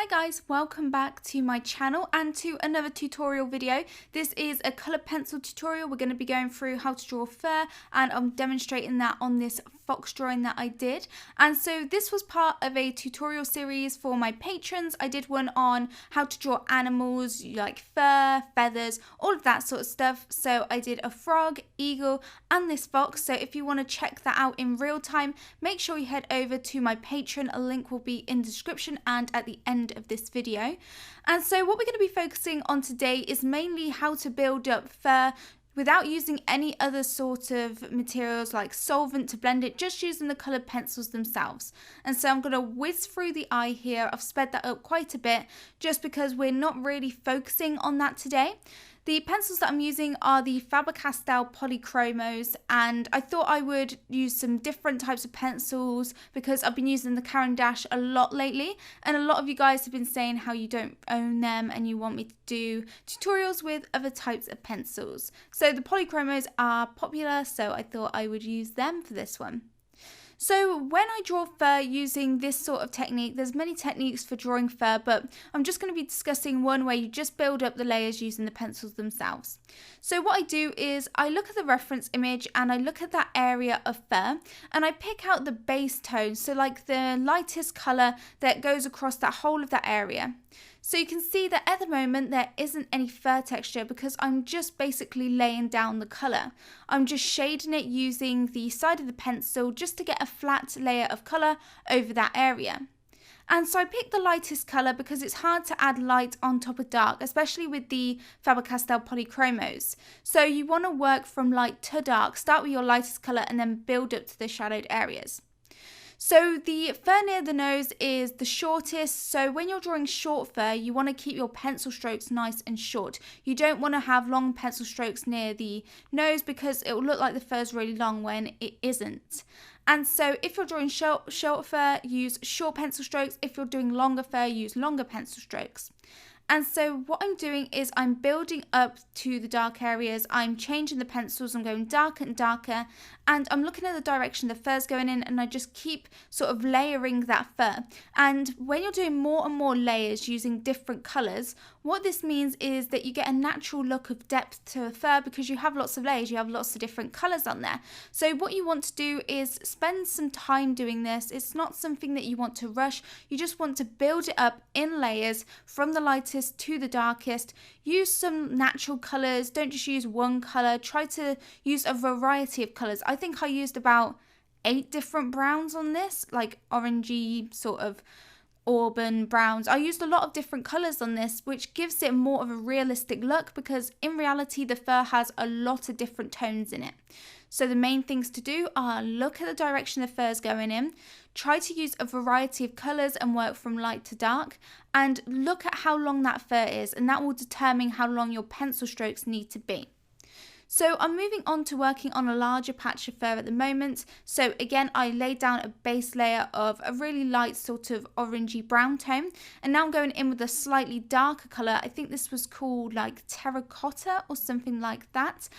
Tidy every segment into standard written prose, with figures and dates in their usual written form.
Hi guys, welcome back to my channel and to another tutorial video. This is a colour pencil tutorial. We're going to be going through how to draw fur, and I'm demonstrating that on this fox drawing that I did. And so this was part of a tutorial series for my patrons. I did one on how to draw animals like fur, feathers, all of that sort of stuff. So I did a frog, eagle and this fox. So if you want to check that out in real time, make sure you head over to my Patreon. A link will be in the description and at the end of this video. And so what we're going to be focusing on today is mainly how to build up fur without using any other sort of materials like solvent to blend it, just using the coloured pencils themselves. And so I'm going to whiz through the eye here. I've sped that up quite a bit just because we're not really focusing on that today. The pencils that I'm using are the Faber-Castell Polychromos, and I thought I would use some different types of pencils because I've been using the Karandash a lot lately, and a lot of you guys have been saying how you don't own them and you want me to do tutorials with other types of pencils. So the Polychromos are popular, so I thought I would use them for this one. So when I draw fur using this sort of technique, there's many techniques for drawing fur, but I'm just going to be discussing one where you just build up the layers using the pencils themselves. So what I do is I look at the reference image and I look at that area of fur and I pick out the base tone, so like the lightest colour that goes across that whole of that area. So you can see that at the moment there isn't any fur texture because I'm just basically laying down the colour. I'm just shading it using the side of the pencil just to get a flat layer of colour over that area. And so I picked the lightest colour because it's hard to add light on top of dark, especially with the Faber-Castell Polychromos. So you want to work from light to dark, start with your lightest colour and then build up to the shadowed areas. So the fur near the nose is the shortest, so when you're drawing short fur, you want to keep your pencil strokes nice and short. You don't want to have long pencil strokes near the nose because it will look like the fur is really long when it isn't. And so if you're drawing short fur, use short pencil strokes. If you're doing longer fur, use longer pencil strokes. And so what I'm doing is I'm building up to the dark areas. I'm changing the pencils. I'm going darker and darker. And I'm looking at the direction the fur's going in. And I just keep sort of layering that fur. And when you're doing more and more layers using different colours, what this means is that you get a natural look of depth to a fur because you have lots of layers. You have lots of different colours on there. So what you want to do is spend some time doing this. It's not something that you want to rush. You just want to build it up in layers from the lightest to the darkest. Use some natural colours, don't just use one colour. Try to use a variety of colours. I think I used about 8 different browns on this, like orangey sort of auburn browns. I used a lot of different colours on this, which gives it more of a realistic look because in reality the fur has a lot of different tones in it. So the main things to do are look at the direction the fur is going in, try to use a variety of colours and work from light to dark, and look at how long that fur is, and that will determine how long your pencil strokes need to be. So I'm moving on to working on a larger patch of fur at the moment. So again, I laid down a base layer of a really light sort of orangey brown tone. And now I'm going in with a slightly darker colour. I think this was called like terracotta or something like that.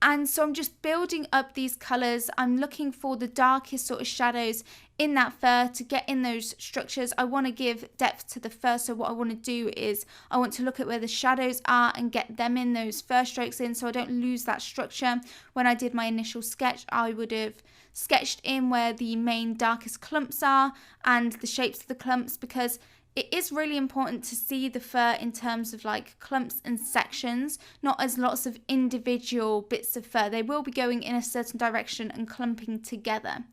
And so I'm just building up these colours. I'm looking for the darkest sort of shadows in that fur to get in those structures. I want to give depth to the fur, so what I want to do is I want to look at where the shadows are and get them in, those fur strokes in, so I don't lose that structure. When I did my initial sketch, I would have sketched in where the main darkest clumps are and the shapes of the clumps, because it is really important to see the fur in terms of like clumps and sections, not as lots of individual bits of fur. They will be going in a certain direction and clumping together.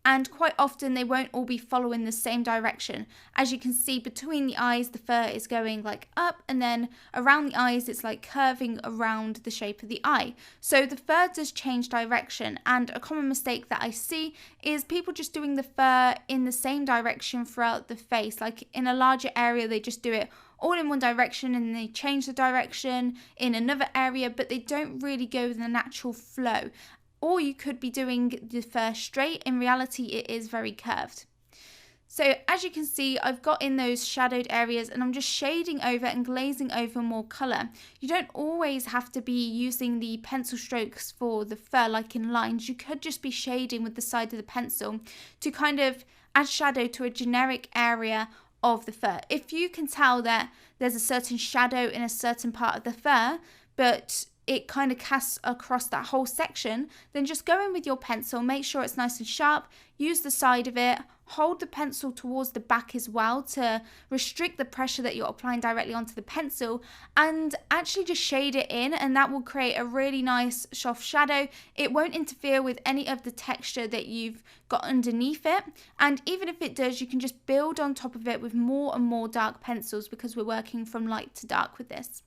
And quite often they won't all be following the same direction. As you can see between the eyes, the fur is going like up, and then around the eyes it's like curving around the shape of the eye. So the fur does change direction, and a common mistake that I see is people just doing the fur in the same direction throughout the face. Like in a larger area they just do it all in one direction and they change the direction in another area, but they don't really go with the natural flow. Or you could be doing the fur straight. In reality, it is very curved. So as you can see, I've got in those shadowed areas and I'm just shading over and glazing over more colour. You don't always have to be using the pencil strokes for the fur like in lines. You could just be shading with the side of the pencil to kind of add shadow to a generic area of the fur. If you can tell that there's a certain shadow in a certain part of the fur, but it kind of casts across that whole section, then just go in with your pencil, make sure it's nice and sharp, use the side of it, hold the pencil towards the back as well to restrict the pressure that you're applying directly onto the pencil, and actually just shade it in, and that will create a really nice soft shadow. It won't interfere with any of the texture that you've got underneath it, and even if it does, you can just build on top of it with more and more dark pencils because we're working from light to dark with this.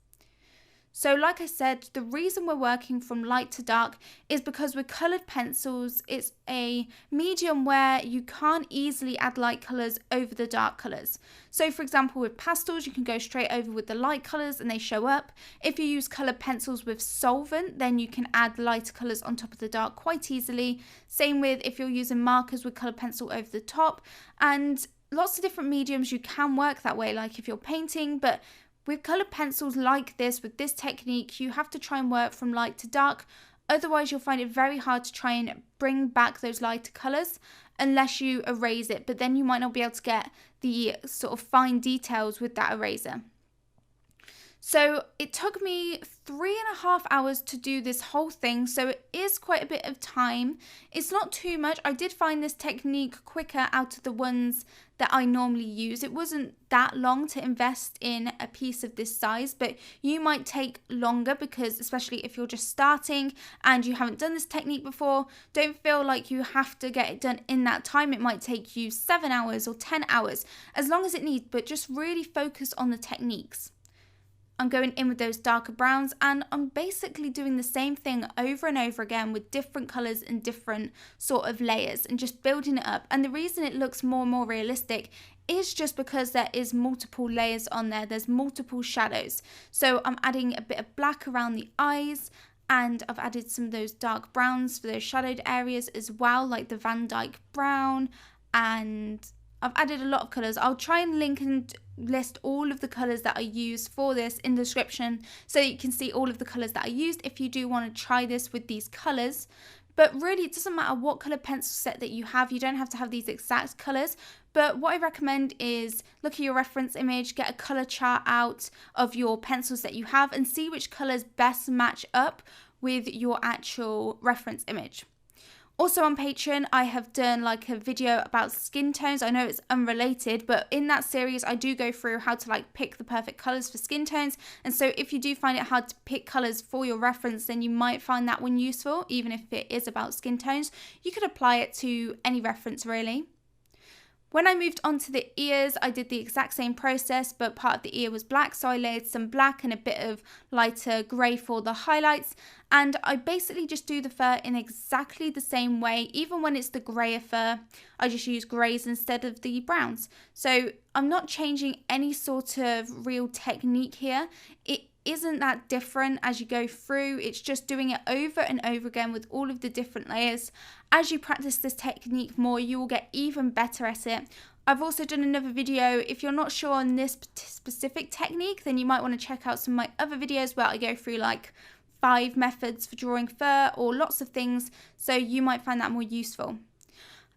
So like I said, the reason we're working from light to dark is because with coloured pencils, it's a medium where you can't easily add light colours over the dark colours. So for example, with pastels, you can go straight over with the light colours and they show up. If you use coloured pencils with solvent, then you can add lighter colours on top of the dark quite easily. Same with if you're using markers with coloured pencil over the top. And lots of different mediums you can work that way, like if you're painting, but with coloured pencils like this, with this technique, you have to try and work from light to dark. Otherwise, you'll find it very hard to try and bring back those lighter colours unless you erase it. But then you might not be able to get the sort of fine details with that eraser. So it took me 3.5 hours to do this whole thing, so it is quite a bit of time. It's not too much. I did find this technique quicker out of the ones that I normally use. It wasn't that long to invest in a piece of this size, but you might take longer because, especially if you're just starting and you haven't done this technique before, don't feel like you have to get it done in that time. It might take you 7 hours or 10 hours, as long as it needs, but just really focus on the techniques. I'm going in with those darker browns, and I'm basically doing the same thing over and over again with different colours and different sort of layers and just building it up. And the reason it looks more and more realistic is just because there is multiple layers on there. There's multiple shadows. So I'm adding a bit of black around the eyes, and I've added some of those dark browns for those shadowed areas as well, like the Van Dyke brown, and I've added a lot of colours. I'll try and link and list all of the colours that I use for this in the description so that you can see all of the colours that I used if you do want to try this with these colours. But really, it doesn't matter what colour pencil set that you have. You don't have to have these exact colours. But what I recommend is look at your reference image, get a colour chart out of your pencils that you have and see which colours best match up with your actual reference image. Also on Patreon, I have done like a video about skin tones. I know it's unrelated, but in that series, I do go through how to like pick the perfect colors for skin tones. And so if you do find it hard to pick colors for your reference, then you might find that one useful, even if it is about skin tones. You could apply it to any reference really. When I moved on to the ears, I did the exact same process, but part of the ear was black, so I layered some black and a bit of lighter grey for the highlights. And I basically just do the fur in exactly the same way. Even when it's the greyer fur, I just use greys instead of the browns. So I'm not changing any sort of real technique here. It isn't that different as you go through. It's just doing it over and over again with all of the different layers. As you practice this technique more, you will get even better at it. I've also done another video. If you're not sure on this specific technique, then you might want to check out some of my other videos where I go through like 5 methods for drawing fur or lots of things, so you might find that more useful.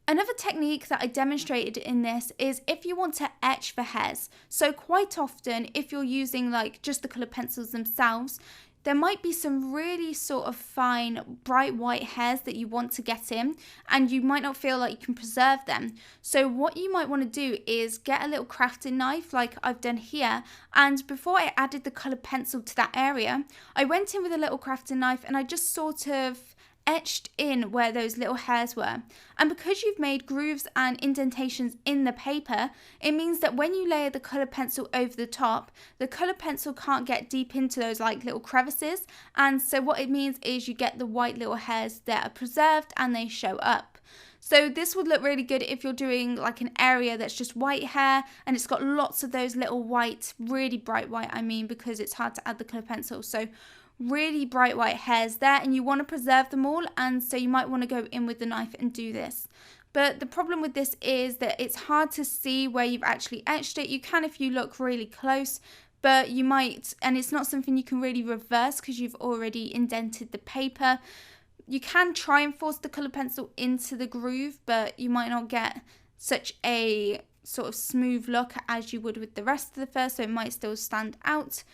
Another technique that I demonstrated in this is if you want to etch for hairs. So quite often, if you're using like just the colored pencils themselves, there might be some really sort of fine, bright white hairs that you want to get in, and you might not feel like you can preserve them. So what you might want to do is get a little crafting knife like I've done here, and before I added the colored pencil to that area, I went in with a little crafting knife and I just sort of etched in where those little hairs were. And because you've made grooves and indentations in the paper, it means that when you layer the colored pencil over the top, the colored pencil can't get deep into those like little crevices, and so what it means is you get the white little hairs that are preserved and they show up. So this would look really good if you're doing like an area that's just white hair and it's got lots of those little white, really bright white, I mean, because it's hard to add the colored pencil. So really bright white hairs there, and you want to preserve them all, and so you might want to go in with the knife and do this. But the problem with this is that it's hard to see where you've actually etched it. You can if you look really close, but you might, and it's not something you can really reverse because you've already indented the paper. You can try and force the colored pencil into the groove, but you might not get such a sort of smooth look as you would with the rest of the fur, so it might still stand out.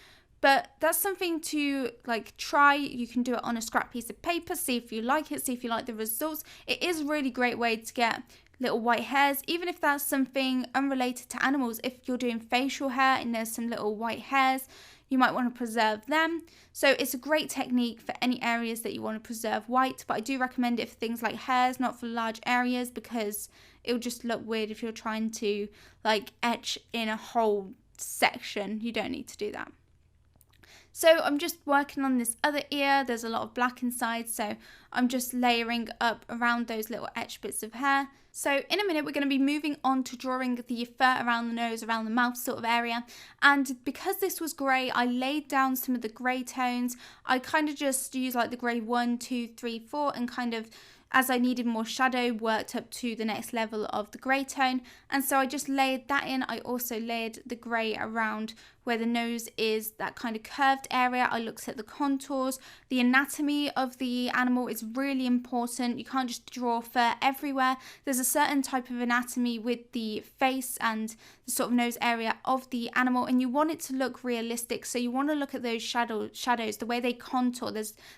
But that's something to like try. You can do it on a scrap piece of paper, see if you like it, see if you like the results. It is a really great way to get little white hairs, even if that's something unrelated to animals. If you're doing facial hair and there's some little white hairs, you might want to preserve them. So it's a great technique for any areas that you want to preserve white, but I do recommend it for things like hairs, not for large areas, because it'll just look weird if you're trying to like etch in a whole section. You don't need to do that. So I'm just working on this other ear. There's a lot of black inside, so I'm just layering up around those little etched bits of hair. So in a minute, we're going to be moving on to drawing the fur around the nose, around the mouth sort of area. And because this was grey, I laid down some of the grey tones. I kind of just used like the grey 1, 2, 3, 4 and kind of, as I needed more shadow, worked up to the next level of the grey tone. And so I just layered that in. I also layered the grey around where the nose is, that kind of curved area. I looked at the contours. The anatomy of the animal is really important. You can't just draw fur everywhere. There's a certain type of anatomy with the face and the sort of nose area of the animal, and you want it to look realistic. So you want to look at those shadows, the way they contour.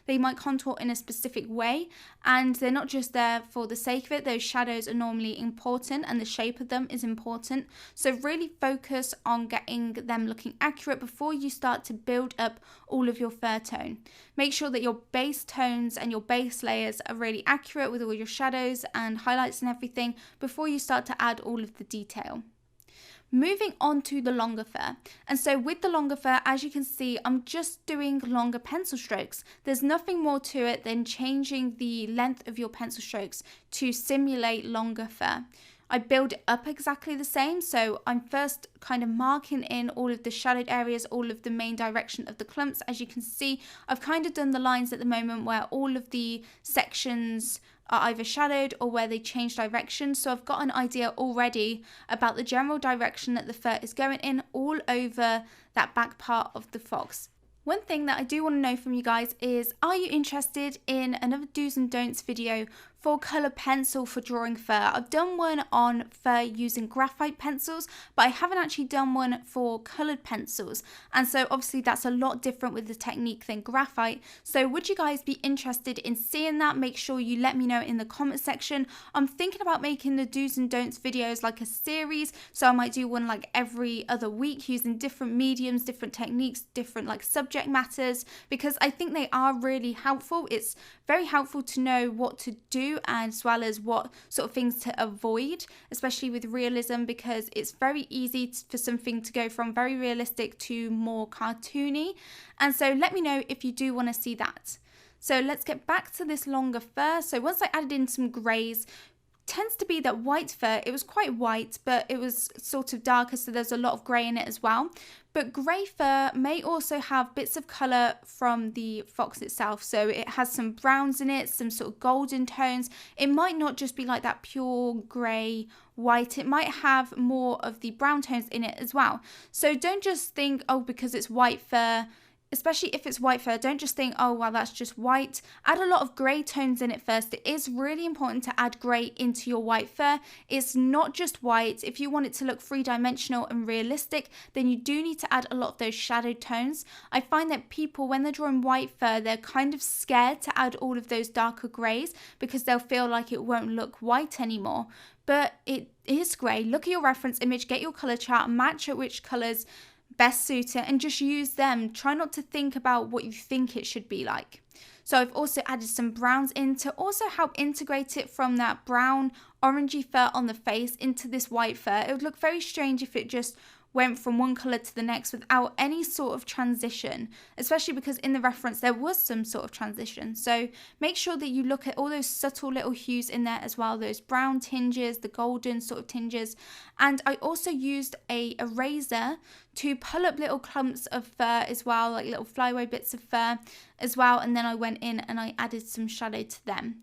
They might contour in a specific way, and they're not just there for the sake of it. Those shadows are normally important, and the shape of them is important. So really focus on getting them looking accurate before you start to build up all of your fur tone. Make sure that your base tones and your base layers are really accurate with all your shadows and highlights and everything before you start to add all of the detail. Moving on to the longer fur. And so with the longer fur, as you can see, I'm just doing longer pencil strokes. There's nothing more to it than changing the length of your pencil strokes to simulate longer fur. I build it up exactly the same, so I'm first kind of marking in all of the shadowed areas, all of the main direction of the clumps. As you can see, I've kind of done the lines at the moment where all of the sections are either shadowed or where they change direction, so I've got an idea already about the general direction that the fur is going in all over that back part of the fox. One thing that I do want to know from you guys is, are you interested in another do's and don'ts video for colour pencil for drawing fur? I've done one on fur using graphite pencils, but I haven't actually done one for coloured pencils. And so obviously that's a lot different with the technique than graphite. So would you guys be interested in seeing that? Make sure you let me know in the comment section. I'm thinking about making the do's and don'ts videos like a series. So I might do one like every other week using different mediums, different techniques, different like subject matters, because I think they are really helpful. It's very helpful to know what to do as well as what sort of things to avoid, especially with realism, because it's very easy for something to go from very realistic to more cartoony. And so let me know if you do want to see that. So let's get back to this longer fur. So once I added in some greys, tends to be that white fur, it was quite white, but it was sort of darker, so there's a lot of grey in it as well. But grey fur may also have bits of colour from the fox itself, so it has some browns in it, some sort of golden tones. It might not just be like that pure grey white, it might have more of the brown tones in it as well. So don't just think, oh, because it's white fur, especially if it's white fur, don't just think, oh, well, that's just white. Add a lot of grey tones in it first. It is really important to add grey into your white fur. It's not just white. If you want it to look three-dimensional and realistic, then you do need to add a lot of those shadowed tones. I find that people, when they're drawing white fur, they're kind of scared to add all of those darker greys because they'll feel like it won't look white anymore. But it is grey. Look at your reference image, get your colour chart, match at which colours best suit it, and just use them. Try not to think about what you think it should be like. So I've also added some browns in to also help integrate it from that brown orangey fur on the face into this white fur. It would look very strange if it just went from one colour to the next without any sort of transition, especially because in the reference there was some sort of transition. So make sure that you look at all those subtle little hues in there as well, those brown tinges, the golden sort of tinges. And I also used a eraser to pull up little clumps of fur as well, like little flyaway bits of fur as well, and then I went in and I added some shadow to them.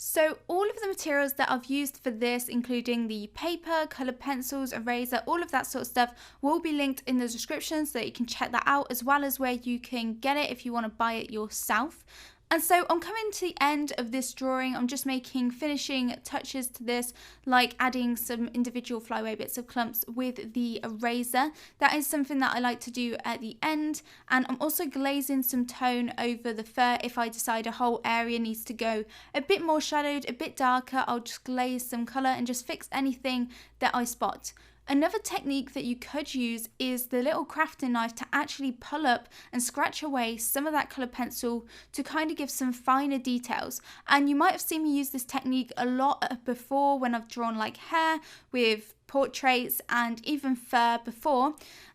So all of the materials that I've used for this, including the paper, coloured pencils, eraser, all of that sort of stuff, will be linked in the description so that you can check that out, as well as where you can get it if you want to buy it yourself. And so I'm coming to the end of this drawing. I'm just making finishing touches to this, like adding some individual flyaway bits of clumps with the eraser. That is something that I like to do at the end. And I'm also glazing some tone over the fur. If I decide a whole area needs to go a bit more shadowed, a bit darker, I'll just glaze some colour and just fix anything that I spot. Another technique that you could use is the little crafting knife to actually pull up and scratch away some of that coloured pencil to kind of give some finer details. And you might have seen me use this technique a lot before when I've drawn like hair with portraits and even fur before.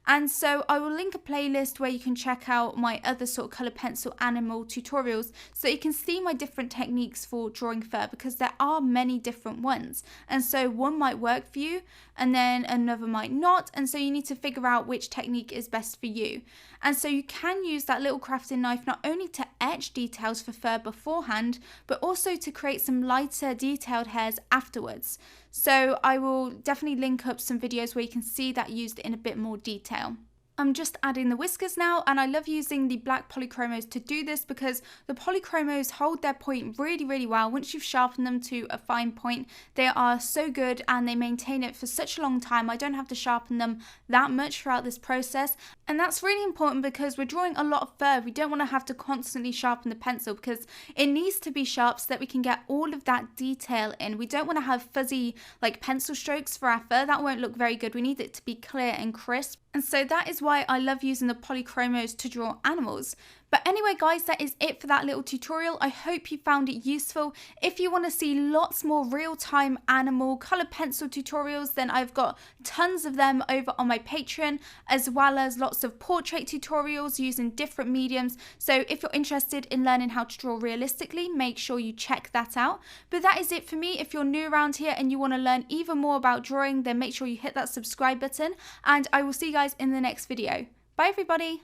And so I will link a playlist where you can check out my other sort of colour pencil animal tutorials so you can see my different techniques for drawing fur, because there are many different ones. And so one might work for you and then another might not. And so you need to figure out which technique is best for you. And so you can use that little crafting knife not only to etch details for fur beforehand, but also to create some lighter detailed hairs afterwards. So I will definitely link up some videos where you can see that used in a bit more detail. I'm just adding the whiskers now, and I love using the black polychromos to do this because the polychromos hold their point really well. Once you've sharpened them to a fine point, they are so good and they maintain it for such a long time. I don't have to sharpen them that much throughout this process, and that's really important because we're drawing a lot of fur. We don't want to have to constantly sharpen the pencil because it needs to be sharp so that we can get all of that detail in. We don't want to have fuzzy like pencil strokes for our fur. That won't look very good. We need it to be clear and crisp. And so that is why I love using the polychromos to draw animals. But anyway guys, that is it for that little tutorial. I hope you found it useful. If you want to see lots more real-time animal coloured pencil tutorials, then I've got tons of them over on my Patreon, as well as lots of portrait tutorials using different mediums. So if you're interested in learning how to draw realistically, make sure you check that out. But that is it for me. If you're new around here and you want to learn even more about drawing, then make sure you hit that subscribe button, and I will see you guys in the next video. Bye everybody!